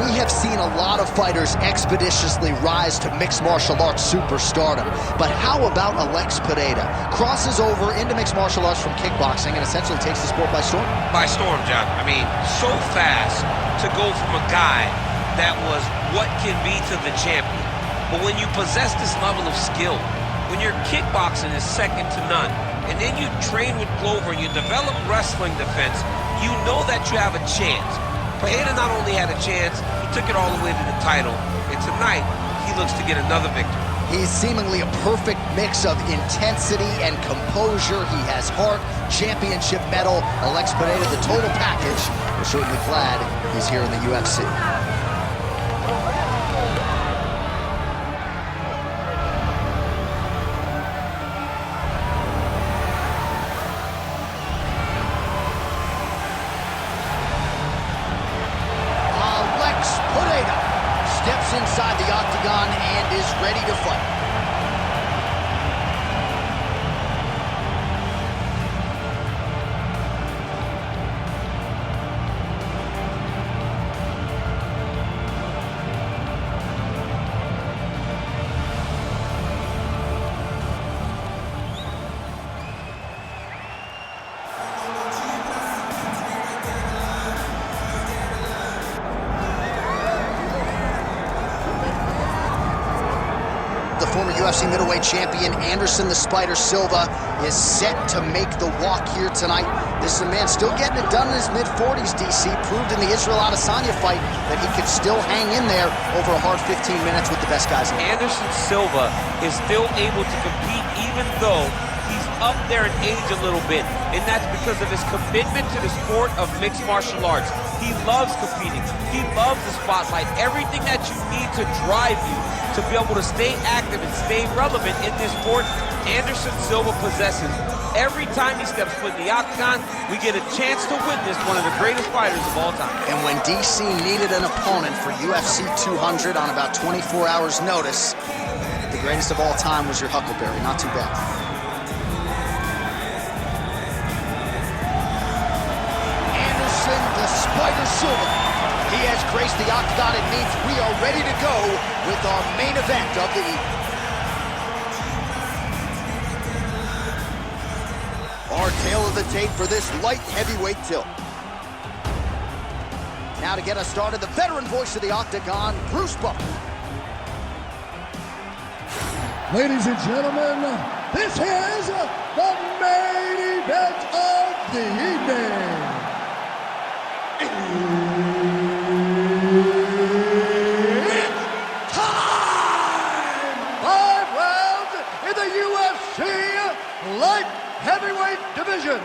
we have seen a lot of fighters expeditiously rise to mixed martial arts superstardom. But how about Alex Pereira? Crosses over into mixed martial arts from kickboxing and essentially takes the sport by storm. By storm, John. I mean, so fast to go from a guy that was what can be to the champion. But when you possess this level of skill, when your kickboxing is second to none, and then you train with Glover and you develop wrestling defense, you know that you have a chance. Pereira not only had a chance, he took it all the way to the title. And tonight, he looks to get another victory. He's seemingly a perfect mix of intensity and composure. He has heart, championship medal, Alex Pereira, the total package. We're certainly glad he's here in the UFC. Steps inside the octagon and is ready to fight. The former UFC middleweight champion Anderson the Spider Silva is set to make the walk here tonight. This is a man still getting it done in his mid-40s, DC. Proved in the Israel Adesanya fight that he could still hang in there over a hard 15 minutes with the best guys in the world. Anderson Silva is still able to compete even though he's up there in age a little bit. And that's because of his commitment to the sport of mixed martial arts. He loves competing. He loves the spotlight. Everything that you need to drive you to be able to stay active and stay relevant in this sport, Anderson Silva possesses. Every time he steps foot in the octagon, we get a chance to witness one of the greatest fighters of all time. And when DC needed an opponent for UFC 200 on about 24 hours notice, the greatest of all time was your Huckleberry. Not too bad. Anderson the Spider Silva. He has graced the octagon. It means we are ready to go with our main event of the evening. Our tale of the tape for this light heavyweight tilt. Now to get us started, the veteran voice of the octagon, Bruce Buffer. Ladies and gentlemen, this is the main event of the evening. Light heavyweight division.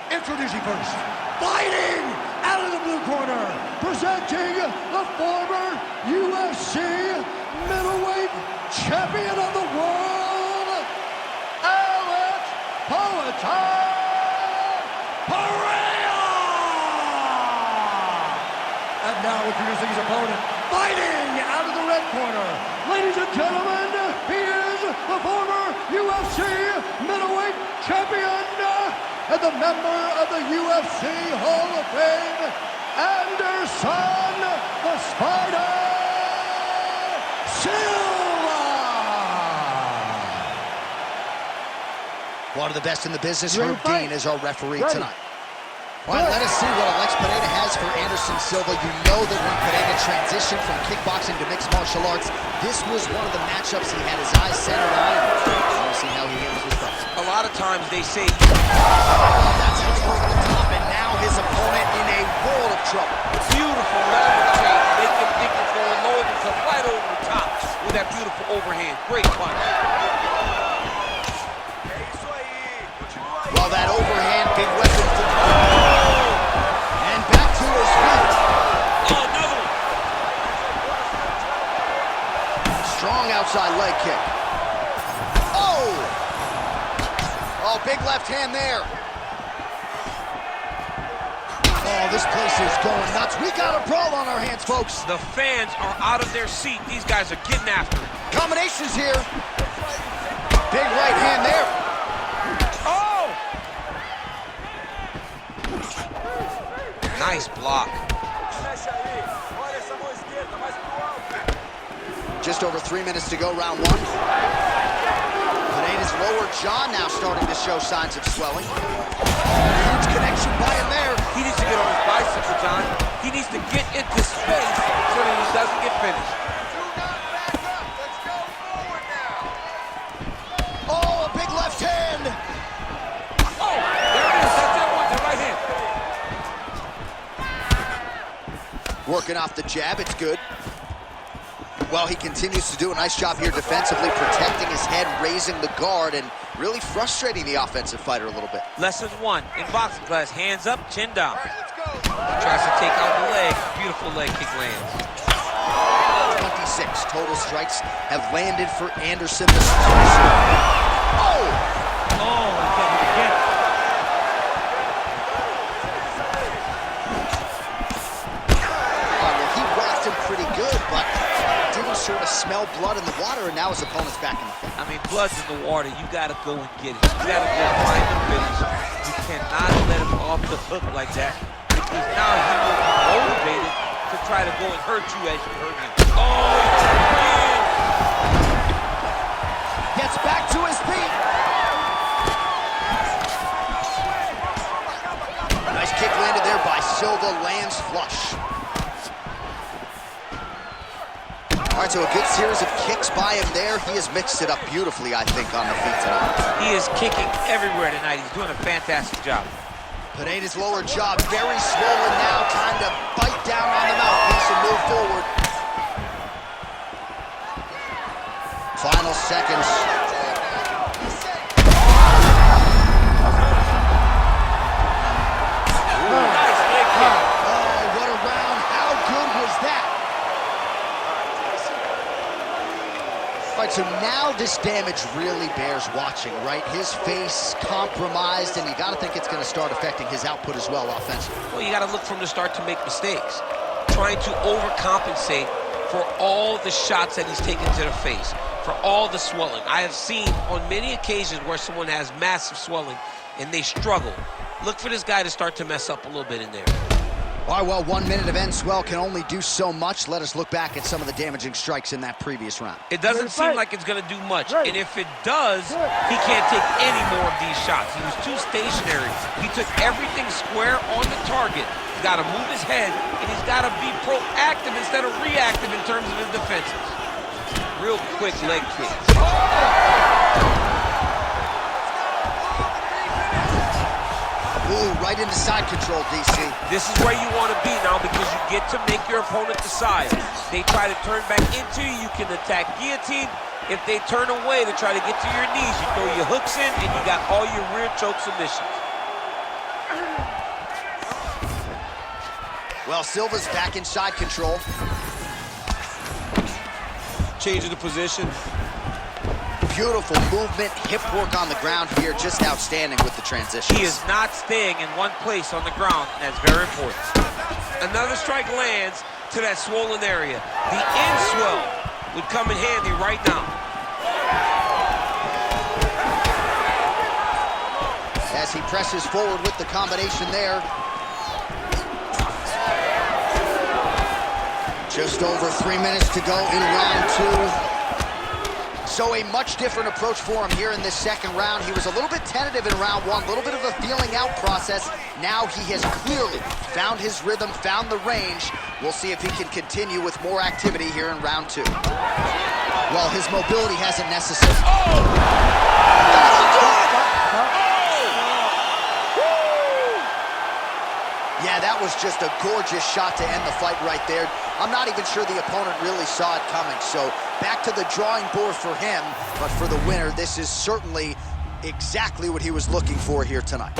Introducing first, fighting out of the blue corner, presenting the former UFC middleweight champion of the world, Alex Pereira. And now introducing his opponent, fighting out of the red corner, ladies and gentlemen, he is the former UFC middleweight champion and the member of the UFC Hall of Fame, Anderson the Spider Silva. One of the best in the business, Herb Dean, is our referee tonight. All right, let us see what Alex Pereira has for Anderson Silva. You know that when Pereira transitioned from kickboxing to mixed martial arts, this was one of the matchups he had his eyes centered on. We'll see how he handles this fight. A lot of times they say... That's over the top, and now his opponent in a world of trouble. Beautiful long change. Make him think it's going low and come right over the top with that beautiful overhand. Great punch. Well, that overhand, big weapon for... And back to his feet. Oh, another one. Strong outside leg kick. Oh! Oh, big left hand there. Oh, this place is going nuts. We got a brawl on our hands, folks. The fans are out of their seat. These guys are getting after it. Combinations here. Big right hand there. Oh! Nice block. Just over 3 minutes to go, round one. Pereira's lower jaw now starting to show signs of swelling. Huge connection by him there. He needs to get on his bicycle, John. He needs to get into space so that he doesn't get finished. Oh, a big left hand. Oh, there it is. That's it with the right hand. Working off the jab, it's good. Well, he continues to do a nice job here defensively, protecting his head, raising the guard, and really frustrating the offensive fighter a little bit. Lesson one in boxing class, hands up, chin down. He tries to take out the leg. Beautiful leg kick lands. 26 total strikes have landed for Anderson. Oh! Oh, he got him again. Well, he rocked him pretty good, but didn't sort of smell blood in the water, and now his opponent's back in the fight. I mean, blood's in the water. You got to go and get it. You got to go find the finish. You cannot let him off the hook like that, because now he will be motivated to try to go and hurt you as you hurt him. Oh, Gets back to his feet. Nice kick landed there by Silva, lands flush. All right, so a good series of kicks by him there. He has mixed it up beautifully, I think, on the feet tonight. he is kicking everywhere tonight. He's doing a fantastic job. Pereira's lower jaw very swollen now, time to bite down on the mouthpiece and move forward. Final seconds. Nice leg kick. Oh, what a round. How good was that? All right, so now this damage really bears watching, right? His face compromised, and you got to think it's going to start affecting his output as well offensively. Well, you got to look from the start to make mistakes. Trying to overcompensate for all the shots that he's taken to the face, for all the swelling. I have seen on many occasions where someone has massive swelling and they struggle. Look for this guy to start to mess up a little bit in there. All right, well, 1 minute of end swell can only do so much. Let us look back at some of the damaging strikes in that previous round. It doesn't seem like it's going to do much. And if it does, he can't take any more of these shots. He was too stationary. He took everything square on the target. He's got to move his head, and he's got to be proactive instead of reactive in terms of his defenses. Real quick leg kick. Ooh, right into side control, DC. This is where you want to be now, because you get to make your opponent decide. They try to turn back into you, you can attack guillotine. If they turn away to try to get to your knees, you throw your hooks in, and you got all your rear choke submissions. Well, Silva's back in side control. Changing the position. Beautiful movement, hip work on the ground here, just outstanding with the transition. He is not staying in one place on the ground, and that's very important. Another strike lands to that swollen area. The end swell would come in handy right now. As he presses forward with the combination there. Just over 3 minutes to go in round two. So a much different approach for him here in this second round. He was a little bit tentative in round one, a little bit of a feeling out process. Now he has clearly found his rhythm, found the range. We'll see if he can continue with more activity here in round two. Well, his mobility hasn't necessarily... Yeah, that was just a gorgeous shot to end the fight right there. I'm not even sure the opponent really saw it coming. So back to the drawing board for him. But for the winner, this is certainly exactly what he was looking for here tonight.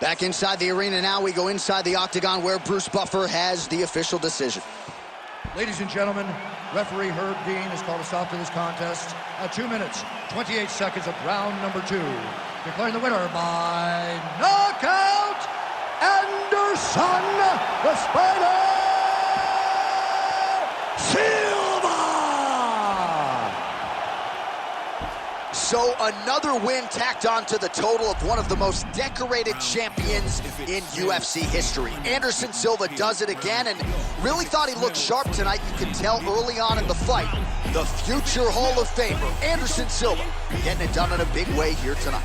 Back inside the arena now, we go inside the octagon where Bruce Buffer has the official decision. Ladies and gentlemen, referee Herb Dean has called a stop to this contest at 2 minutes, 28 seconds of round number two. Declaring the winner by knockout! son, the Spider, Silva! So another win tacked on to the total of one of the most decorated champions in UFC history. Anderson Silva does it again and really thought he looked sharp tonight. You could tell early on in the fight. The future Hall of Famer, Anderson Silva, getting it done in a big way here tonight.